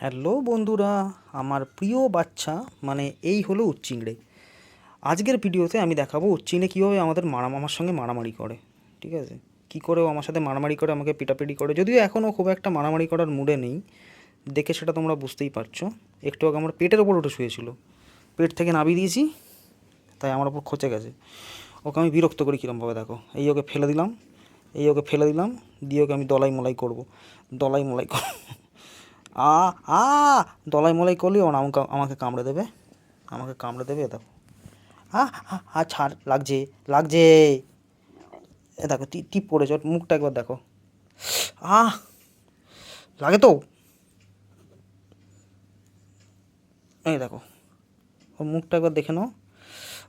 Hello বন্ধুরা, আমার প্রিয় বাচ্চা মানে এই হলো উচ্চিংড়ে। আজকের ভিডিওতে আমি দেখাবো উচ্চিংড়ে কীভাবে আমার সঙ্গে মারামারি করে। ঠিক আছে, কী করে ও আমার সাথে মারামারি করে, আমাকে পিটাপিটি করে। যদিও এখনও খুব একটা মারামারি করার মুডে নেই, দেখে সেটা তোমরা বুঝতেই পারছো। একটু আগে আমার পেটের ওপর উঠে শুয়েছিল, পেট থেকে নামিয়ে দিয়েছি, তাই আমার ওপর খচে গেছে। ওকে আমি বিরক্ত করি কীরমভাবে দেখো, এই ওকে ফেলে দিলাম, দিয়ে ওকে আমি দলাই মলাই করবো, দলাই মলাই করবো। আ আ দলাই মলাই করলে ও আমাকে আমাকে কামড়ে দেবে, দেখো। আ ছাড়, লাগছে লাগছে। এ দেখো টিপ পড়েছে, ওর মুখটা একবার দেখো। আহ লাগে তো, এই দেখো ওর মুখটা একবার দেখে নাও।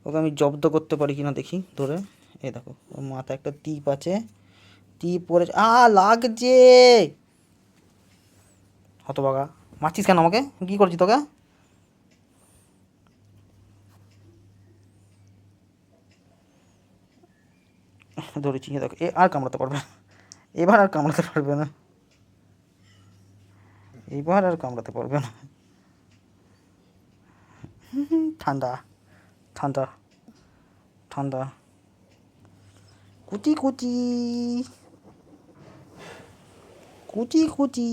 ওকে আমি জব্দ করতে পারি কিনা দেখি ধরে। এই দেখো ওর মাথায় একটা টিপ আছে, টিপ পড়েছে। লাগছে। হতবাগা, মারছিস কেন আমাকে? কী করছি তোকে? ধরেছি, দেখো এ আর কামড়াতে পারবে না, এবার আর কামড়াতে পারবে না, এবার আর কামড়াতে পারবে না। ঠান্ডা ঠান্ডা ঠান্ডা। কুচি কুচি কুচি কুচি।